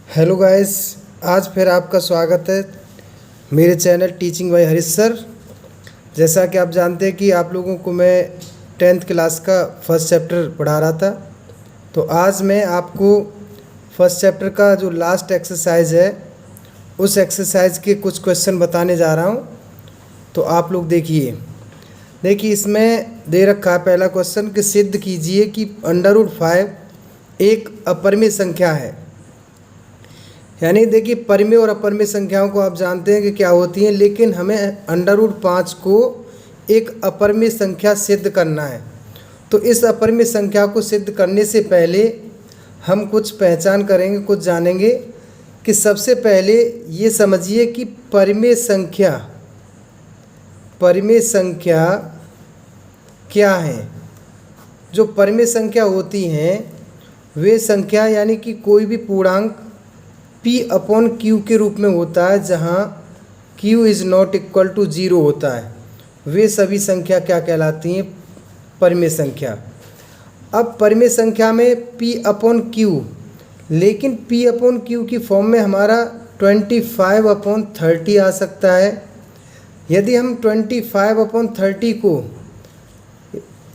Hello guys, आज फिर आपका स्वागत है मेरे channel teaching bye Harish sir. जैसा कि आप जानते हैं कि आप लोगों को मैं 10th क्लास का फर्स्ट चैप्टर पढ़ा रहा था, तो आज मैं आपको फर्स्ट चैप्टर का जो लास्ट एक्सरसाइज है उस एक्सरसाइज के कुछ क्वेश्चन बताने जा रहा हूँ। तो आप लोग देखिए इसमें दे रखा है पहला क्वेश्चन कि सिद्ध कीजिए कि √5 एक अपरिमेय संख्या है। यानी देखिए परिमेय और अपरिमेय संख्याओं को आप जानते हैं कि क्या होती हैं, लेकिन हमें √5 को एक अपरिमेय संख्या सिद्ध करना है। तो इस अपरिमेय संख्या को सिद्ध करने से पहले हम कुछ पहचान करेंगे, कुछ जानेंगे कि सबसे पहले ये समझिए कि परिमेय संख्या क्या है। जो परिमेय संख्या होती हैं वे संख्या यानी कि कोई भी पूर्णांक P/Q के रूप में होता है, जहाँ Q is not equal to 0 होता है, वे सभी संख्या क्या कहलाती हैं? परिमेय संख्या। अब परिमेय संख्या में P/Q, लेकिन P/Q की फॉर्म में हमारा 25/30 आ सकता है। यदि हम 25/30 को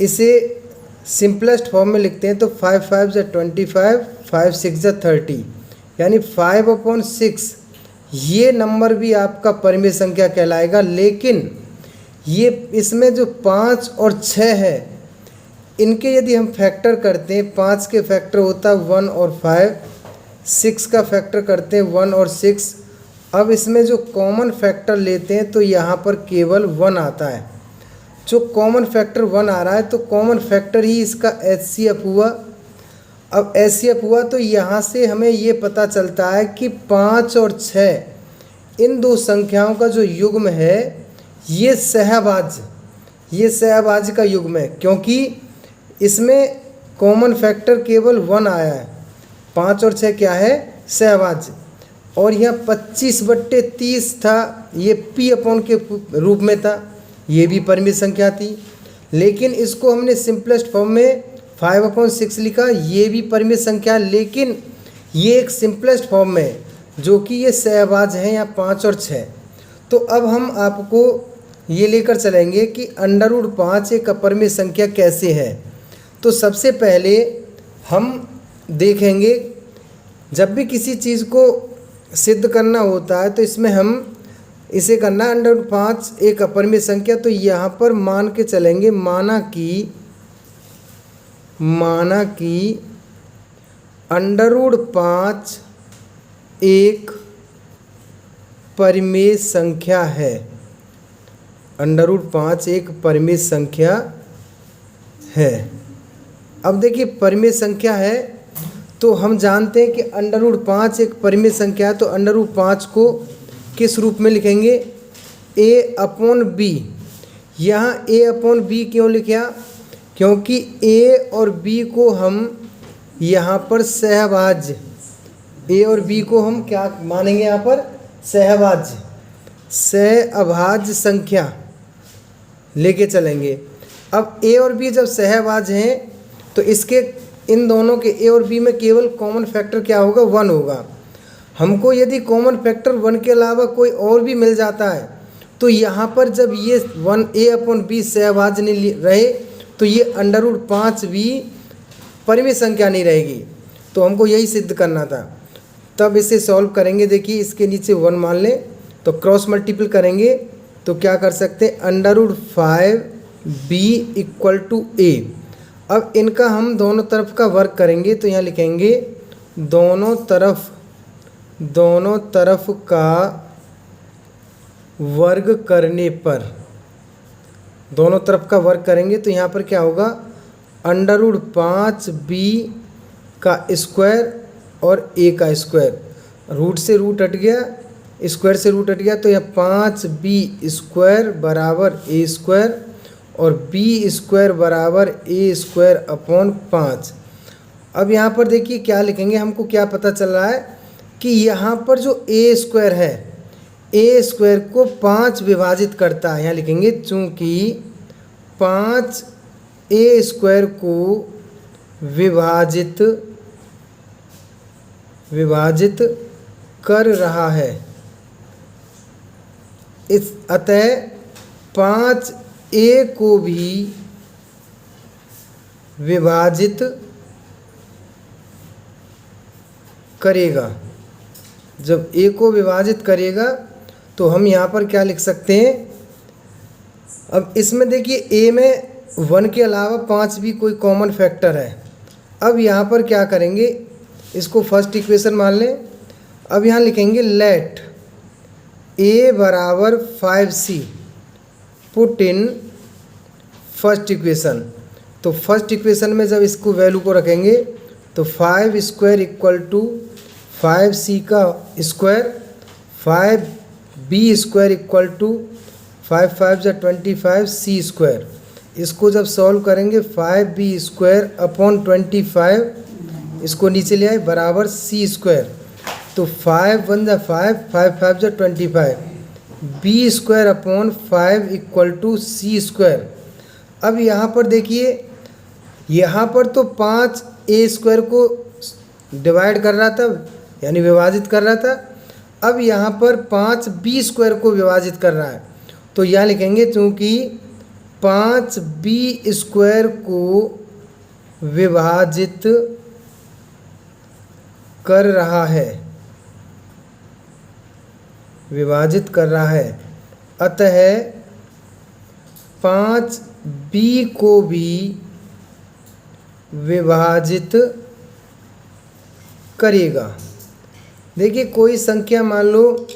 इसे सिंपलेस्ट फॉर्म में लिखते हैं तो 5 5 = 25, 5 6 = 30, यानी 5/6 ये नंबर भी आपका परिमेय संख्या कहलाएगा। लेकिन ये इसमें जो 5 और 6 है इनके यदि हम फैक्टर करते हैं, 5 के फैक्टर होता है 1 और 5, 6 का फैक्टर करते हैं 1 और 6। अब इसमें जो कॉमन फैक्टर लेते हैं तो यहाँ पर केवल 1 आता है। जो कॉमन फैक्टर 1 आ रहा है तो कॉमन फैक्टर ही इसका HCF हुआ। अब HCF हुआ तो यहाँ से हमें ये पता चलता है कि 5 और 6 इन दो संख्याओं का जो युग्म है ये सहभाज्य का युग्म है, क्योंकि इसमें कॉमन फैक्टर केवल 1 आया है। 5 और 6 क्या है? सहभाज्य। और यहाँ 25/30 था, ये P/Q के रूप में था, ये भी परिमेय संख्या थी। लेकिन इसको हमने सिंपलेस्ट फॉर्म में 5/6 लिखा, ये भी परिमेय संख्या, लेकिन ये एक सिंपलेस्ट फॉर्म में जो कि ये सहभाज्य हैं या 5 और 6। तो अब हम आपको ये लेकर चलेंगे कि √5 एक अपरिमेय संख्या कैसे है। तो सबसे पहले हम देखेंगे जब भी किसी चीज़ को सिद्ध करना होता है तो इसमें हम इसे करना है √5 एक अपरिमेय संख्या। तो यहाँ पर मान के चलेंगे, माना कि √5 एक परिमेय संख्या है। √5 एक परिमेय संख्या है। अब देखिए परिमेय संख्या है तो हम जानते हैं कि √5 एक परिमेय संख्या है, तो √5 को किस रूप में लिखेंगे? A/B। यहाँ A/B क्यों लिखा? क्योंकि A और B को हम यहाँ पर सहभाज्य, A और B को हम क्या मानेंगे? यहाँ पर सहअभाज्य संख्या लेके चलेंगे। अब A और B जब सहभाज्य हैं तो इसके इन दोनों के A और B में केवल कॉमन फैक्टर क्या होगा? 1 होगा। हमको यदि कॉमन फैक्टर 1 के अलावा कोई और भी मिल जाता है तो यहाँ पर जब ये 1 A/B सहभाज्य नहीं रहे तो ये √5 भी परिमेय संख्या नहीं रहेगी। तो हमको यही सिद्ध करना था। तब इसे सॉल्व करेंगे। देखिए इसके नीचे 1 मान लें तो क्रॉस मल्टीपल करेंगे तो क्या कर सकते हैं? √5B = A। अब इनका हम दोनों तरफ का वर्ग करेंगे तो यहाँ लिखेंगे दोनों तरफ का वर्ग करने पर, दोनों तरफ का वर्ग करेंगे तो यहाँ पर क्या होगा? √5B का स्क्वायर और A का स्क्वायर, रूट से रूट हट गया, स्क्वायर से रूट हट गया, तो यह 5B² बराबर A² और B² बराबर A²/5। अब यहाँ पर देखिए क्या लिखेंगे, हमको क्या पता चल रहा है कि यहाँ पर जो A² है, A² को 5 विभाजित करता है। यहाँ लिखेंगे चूँकि 5 A² को विभाजित विभाजित कर रहा है। इस अतः 5a को भी विभाजित करेगा। जब a को विभाजित करेगा तो हम यहाँ पर क्या लिख सकते हैं। अब इसमें देखिए a में 1 के अलावा 5 भी कोई कॉमन फैक्टर है। अब यहाँ पर क्या करेंगे, इसको फर्स्ट इक्वेशन मान लें। अब यहाँ लिखेंगे लेट a बराबर 5c put in first equation. तो फर्स्ट इक्वेशन में जब इसको वैल्यू को रखेंगे तो 5 स्क्वायर इक्वल टू 5c का square, 5b square equal to 5 5 जा 25c स्क्वायर। इसको जब सॉल्व करेंगे 5b स्क्वायर अपॉन 25, इसको नीचे ले आए, बराबर c स्क्वायर। तो 5 1 जा 5, 5 5 जा 25, b square upon 5 equal to c square. अब यहाँ पर देखिए, यहाँ पर तो 5a स्क्वायर को डिवाइड कर रहा था, यानी विभाजित कर रहा था। अब यहाँ पर 5b स्क्वायर को विभाजित कर रहा है। तो यहाँ लिखेंगे चूँकि 5b स्क्वायर को विभाजित कर रहा है, विभाजित कर रहा है, अतः 5b को भी विभाजित करेगा। देखिए कोई संख्या मान लो,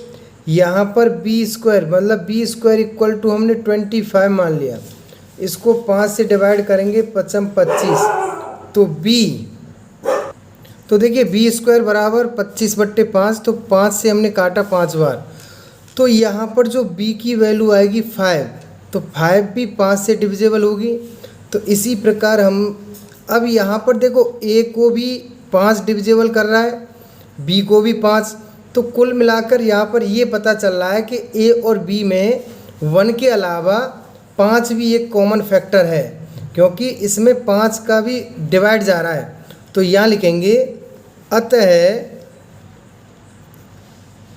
यहाँ पर b स्क्वायर मतलब b स्क्वायर इक्वल टू हमने 25 मान लिया। इसको 5 से डिवाइड करेंगे, 5 25, तो b, तो देखिए b स्क्वायर बराबर 25/5, तो 5 से हमने काटा 5 बार। तो यहाँ पर जो b की वैल्यू आएगी 5, तो 5 भी 5 से डिविजिबल होगी। तो इसी प्रकार हम अब यहाँ पर देखो a को भी 5 डिविजिबल कर रहा है, b को भी 5, तो कुल मिलाकर यहाँ पर ये पता चल रहा है कि a और b में 1 के अलावा 5 भी एक कॉमन फैक्टर है, क्योंकि इसमें 5 का भी डिवाइड जा रहा है। तो यहाँ लिखेंगे अतः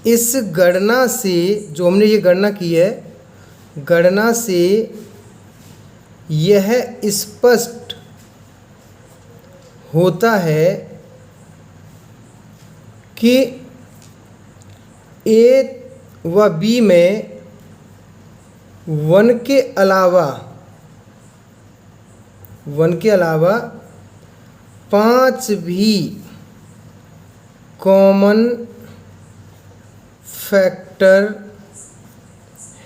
इस गणना से, जो हमने ये गणना की है, गणना से यह स्पष्ट होता है कि a व b में 1 के अलावा 5 भी कॉमन फैक्टर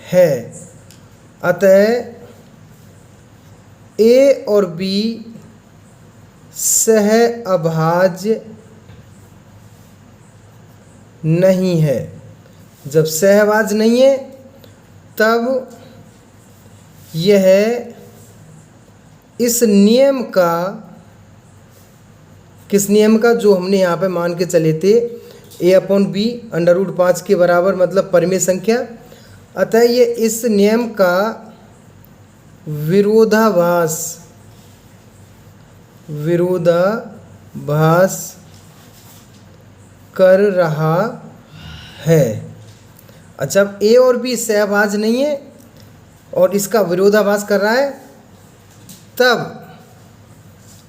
है। अतः a और b सहअभाज्य नहीं है। जब सहअभाज्य नहीं है तब यह इस नियम का, किस नियम का, जो हमने यहाँ पे मान के चले थे a/b √5 के बराबर, मतलब परिमेय संख्या। अतः ये इस नियम का विरोधाभास कर रहा है। जब a और b सहअभाज्य नहीं है और इसका विरोधाभास कर रहा है, तब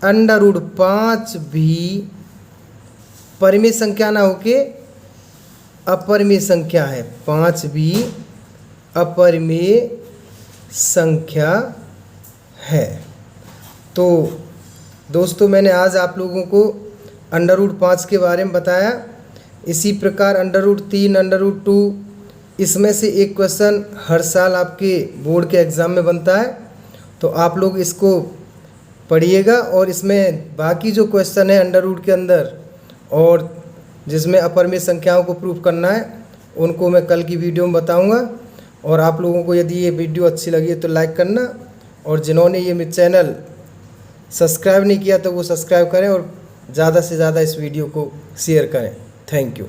√5 भी परिमेय संख्या ना होके अपरिमेय संख्या है। 5 भी अपरिमेय संख्या है। तो दोस्तों, मैंने आज आप लोगों को √5 के बारे में बताया। इसी प्रकार √3, √2, इसमें से एक क्वेश्चन हर साल आपके बोर्ड के एग्ज़ाम में बनता है। तो आप लोग इसको पढ़िएगा, और इसमें बाकी जो क्वेश्चन है √√ के अंदर और जिसमें अपरिमेय संख्याओं को प्रूव करना है, उनको मैं कल की वीडियो में बताऊंगा। और आप लोगों को यदि ये वीडियो अच्छी लगी तो लाइक करना, और जिन्होंने ये मेरा चैनल सब्सक्राइब नहीं किया तो वो सब्सक्राइब करें, और ज़्यादा से ज़्यादा इस वीडियो को शेयर करें। Thank you.